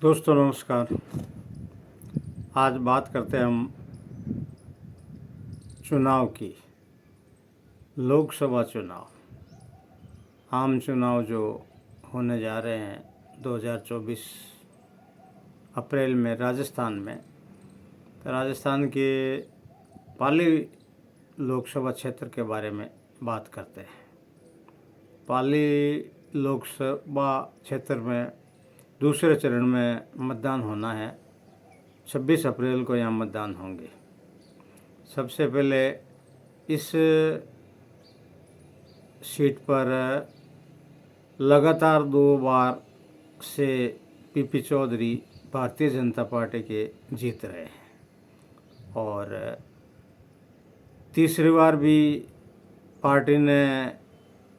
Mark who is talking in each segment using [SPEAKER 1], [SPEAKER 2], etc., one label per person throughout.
[SPEAKER 1] दोस्तों नमस्कार। आज बात करते हैं हम चुनाव की। लोकसभा चुनाव, आम चुनाव जो होने जा रहे हैं 2024 अप्रैल में राजस्थान में। तो राजस्थान के पाली लोकसभा क्षेत्र के बारे में बात करते हैं। पाली लोकसभा क्षेत्र में दूसरे चरण में मतदान होना है। 26 अप्रैल को यहाँ मतदान होंगे। सबसे पहले इस सीट पर लगातार 2 बार से पीपी चौधरी भारतीय जनता पार्टी के जीत रहे हैं और तीसरी बार भी पार्टी ने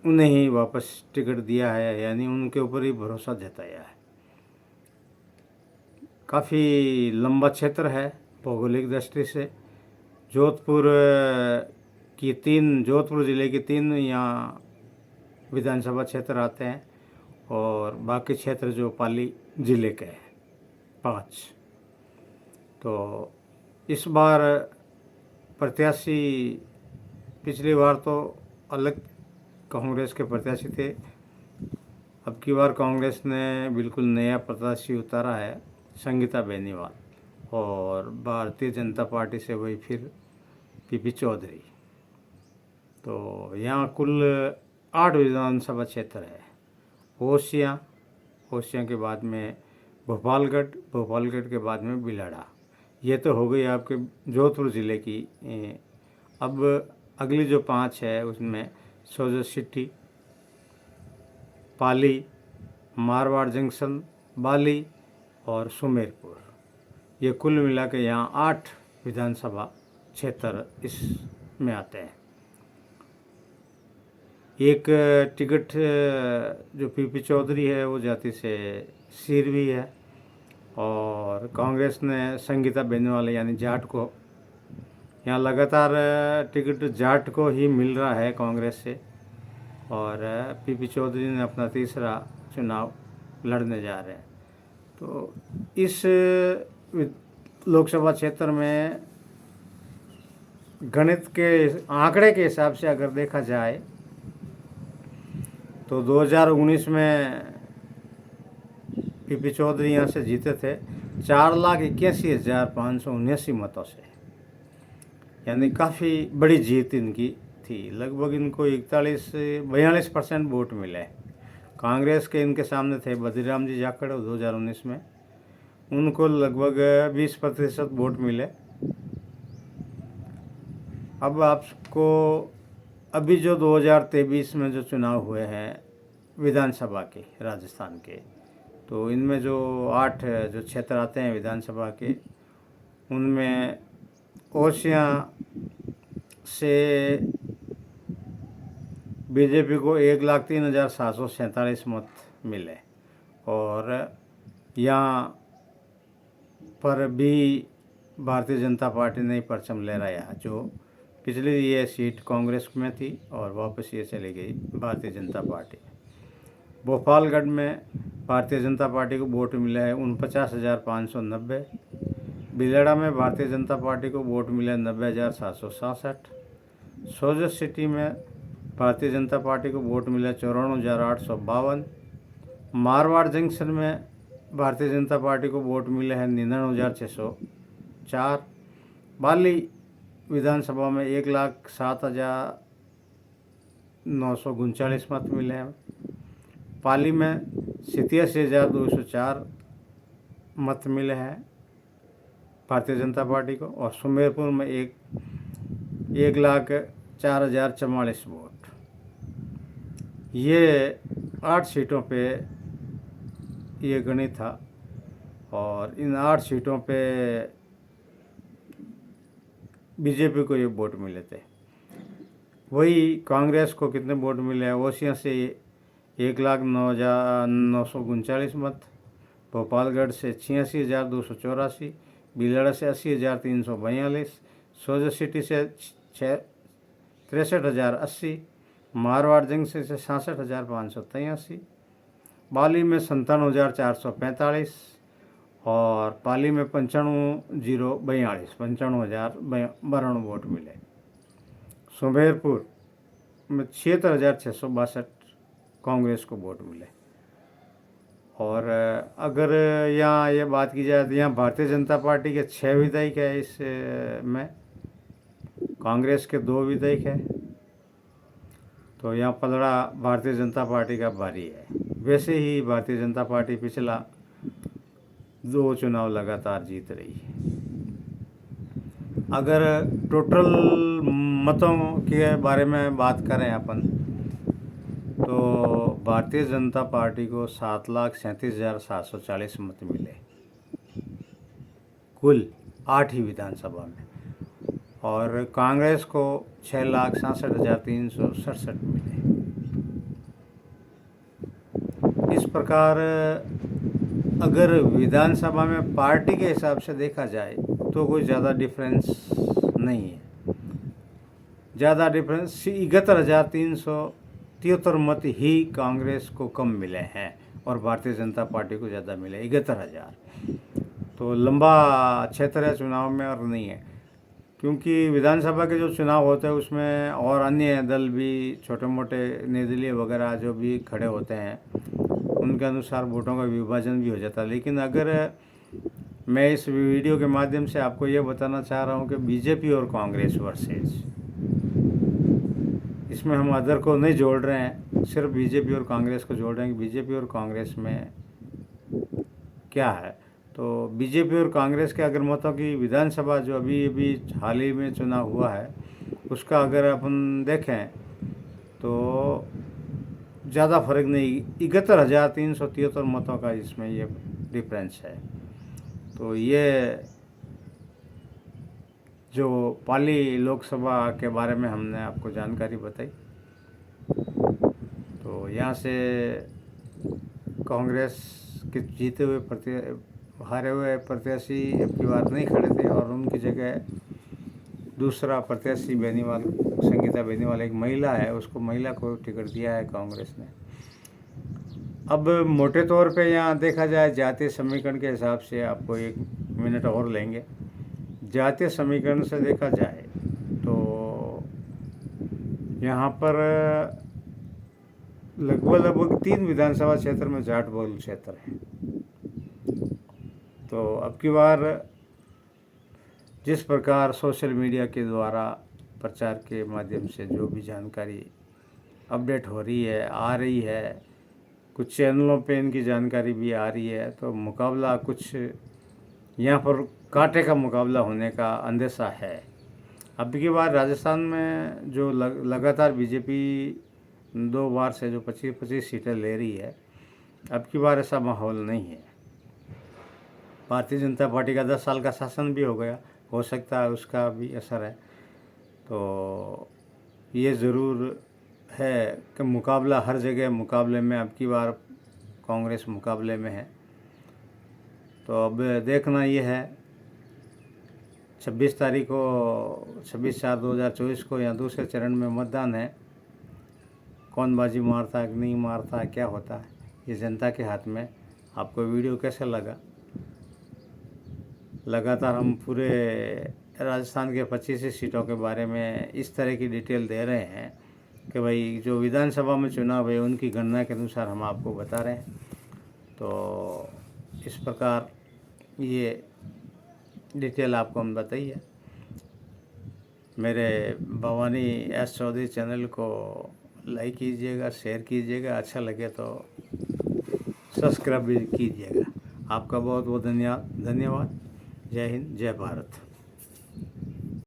[SPEAKER 1] उन्हें ही वापस टिकट दिया है, यानी उनके ऊपर ही भरोसा जताया है। काफ़ी लंबा क्षेत्र है भौगोलिक दृष्टि से। जोधपुर ज़िले की 3 यहाँ विधानसभा क्षेत्र आते हैं और बाकी क्षेत्र जो पाली ज़िले के हैं 5। तो इस बार प्रत्याशी, पिछली बार तो अलग कांग्रेस के प्रत्याशी थे, अब की बार कांग्रेस ने बिल्कुल नया प्रत्याशी उतारा है, संगीता बेनीवाल, और भारतीय जनता पार्टी से वही फिर पीपी चौधरी। तो यहाँ कुल 8 विधानसभा क्षेत्र है। ओसियाँ के बाद में भोपालगढ़ के बाद में बिलाड़ा। ये तो हो गई आपके जोधपुर ज़िले की। अब अगली जो 5 है उसमें सोजत सिटी, पाली, मारवाड़ जंक्शन, बाली और सुमेरपुर। ये कुल मिला के यहाँ 8 विधानसभा क्षेत्र इसमें आते हैं। एक टिकट जो पीपी चौधरी है वो जाति से सिरवी है और कांग्रेस ने संगीता बेनीवाल यानी जाट को, यहाँ लगातार टिकट जाट को ही मिल रहा है कांग्रेस से, और पीपी चौधरी ने अपना तीसरा चुनाव लड़ने जा रहे हैं। तो इस लोकसभा क्षेत्र में गणित के आंकड़े के हिसाब से अगर देखा जाए तो 2019 में पीपी चौधरी यहाँ से जीते थे 4,81,579 मतों से, यानी काफ़ी बड़ी जीत इनकी थी। लगभग इनको 41 से 42% वोट मिले। कांग्रेस के इनके सामने थे बद्रीराम जी जाखड़ 2019 में, उनको लगभग 20% वोट मिले। अब आपको अभी जो 2023 में जो चुनाव हुए हैं विधानसभा के राजस्थान के, तो इनमें जो 8 जो क्षेत्र आते हैं विधानसभा के, उनमें ओसियाँ से बीजेपी को 1,03,747 मत मिले और यहाँ पर भी भारतीय जनता पार्टी ने परचम लहराया, जो पिछली ये सीट कांग्रेस में थी और वापस ये चली गई भारतीय जनता पार्टी। भोपालगढ़ में भारतीय जनता पार्टी को वोट मिला है 49,590। बिलाड़ा में भारतीय जनता पार्टी को वोट मिला है 90,767। सोजत सिटी में भारतीय जनता पार्टी को वोट मिला 54,852। मारवाड़ जंक्शन में भारतीय जनता पार्टी को वोट मिले हैं 99,604। बाली विधानसभा में 1,07,939 मत मिले हैं। पाली में 87,204 मत मिले हैं भारतीय जनता पार्टी को, और सुमेरपुर में 1,04,044 वोट। ये 8 सीटों पे ये गणित था और इन 8 सीटों पे बीजेपी को ये वोट मिले थे। वही कांग्रेस को कितने वोट मिले हैं? ओसियाँ से 1,09,939 मत, भोपालगढ़ से 86,284, बिलाड़ा से 80,342, सोजत सिटी से 63,080, मारवाड़ जंक्शन से 66,583, बाली में 57,445 और पाली में 95,042 95,092 वोट मिले। सुमेरपुर में 76,662 कांग्रेस को वोट मिले। और अगर यहाँ ये बात की जाए तो यहाँ भारतीय जनता पार्टी के 6 विधायक है, इस में कांग्रेस के 2 विधायक है। तो यहाँ पलड़ा भारतीय जनता पार्टी का भारी है। वैसे ही भारतीय जनता पार्टी पिछला 2 चुनाव लगातार जीत रही है। अगर टोटल मतों के बारे में बात करें अपन, तो भारतीय जनता पार्टी को 7,37,740 मत मिले कुल 8 ही विधानसभा में, और कांग्रेस को 6,67,367 मिले। इस प्रकार अगर विधानसभा में पार्टी के हिसाब से देखा जाए तो कोई ज़्यादा डिफरेंस नहीं है। ज़्यादा डिफरेंस 71,373 मत ही कांग्रेस को कम मिले हैं और भारतीय जनता पार्टी को ज़्यादा मिले 71,000। तो लंबा क्षेत्र है चुनाव में और नहीं है, क्योंकि विधानसभा के जो चुनाव होते हैं उसमें और अन्य दल भी, छोटे मोटे निर्दलीय वगैरह जो भी खड़े होते हैं, उनके अनुसार वोटों का विभाजन भी हो जाता है। लेकिन अगर मैं इस वीडियो के माध्यम से आपको ये बताना चाह रहा हूँ कि बीजेपी और कांग्रेस वर्सेस, इसमें हम अदर को नहीं जोड़ रहे हैं, सिर्फ बीजेपी और कांग्रेस को जोड़ रहे हैं कि बीजेपी और कांग्रेस में क्या है। तो बीजेपी और कांग्रेस के अगर मतों की विधानसभा जो अभी हाल ही में चुनाव हुआ है उसका अगर अपन देखें तो ज़्यादा फर्क नहीं, 71,373 मतों का इसमें ये डिफरेंस है। तो ये जो पाली लोकसभा के बारे में हमने आपको जानकारी बताई, तो यहाँ से कांग्रेस के जीते हुए हारे हुए प्रत्याशी अब की बार नहीं खड़े थे और उनकी जगह दूसरा प्रत्याशी बेनीवाल, संगीता बेनीवाल एक महिला है, उसको महिला को टिकट दिया है कांग्रेस ने। अब मोटे तौर पे यहाँ देखा जाए जातीय समीकरण के हिसाब से, आपको 1 मिनट और लेंगे। जातीय समीकरण से देखा जाए तो यहाँ पर लगभग 3 विधानसभा क्षेत्र में जाट बहुल क्षेत्र है। तो अब की बार जिस प्रकार सोशल मीडिया के द्वारा प्रचार के माध्यम से जो भी जानकारी अपडेट हो रही है, आ रही है, कुछ चैनलों पे इनकी जानकारी भी आ रही है, तो मुकाबला कुछ यहाँ पर कांटे का मुकाबला होने का अंदेशा है। अब की बार राजस्थान में जो लगातार बीजेपी 2 बार से जो 25-25 सीटें ले रही है, अब की बार ऐसा माहौल नहीं है। भारतीय जनता पार्टी का 10 साल का शासन भी हो गया, हो सकता है उसका भी असर है। तो ये ज़रूर है कि मुकाबला हर जगह मुकाबले में, अब की बार कांग्रेस मुकाबले में है। तो अब देखना ये है 26 तारीख को, 26/4/2024 को यहाँ दूसरे चरण में मतदान है। कौन बाजी मारता है कि नहीं मारता है, क्या होता है, ये जनता के हाथ में। आपको वीडियो कैसा लगा? लगातार हम पूरे राजस्थान के 25 सीटों के बारे में इस तरह की डिटेल दे रहे हैं कि भाई जो विधानसभा में चुनाव है उनकी गणना के अनुसार हम आपको बता रहे हैं। तो इस प्रकार ये डिटेल आपको हम बताइए। मेरे भवानी एस चौधरी चैनल को लाइक कीजिएगा, शेयर कीजिएगा, अच्छा लगे तो सब्सक्राइब भी कीजिएगा। आपका बहुत बहुत धन्यवाद। जय हिंद, जय भारत।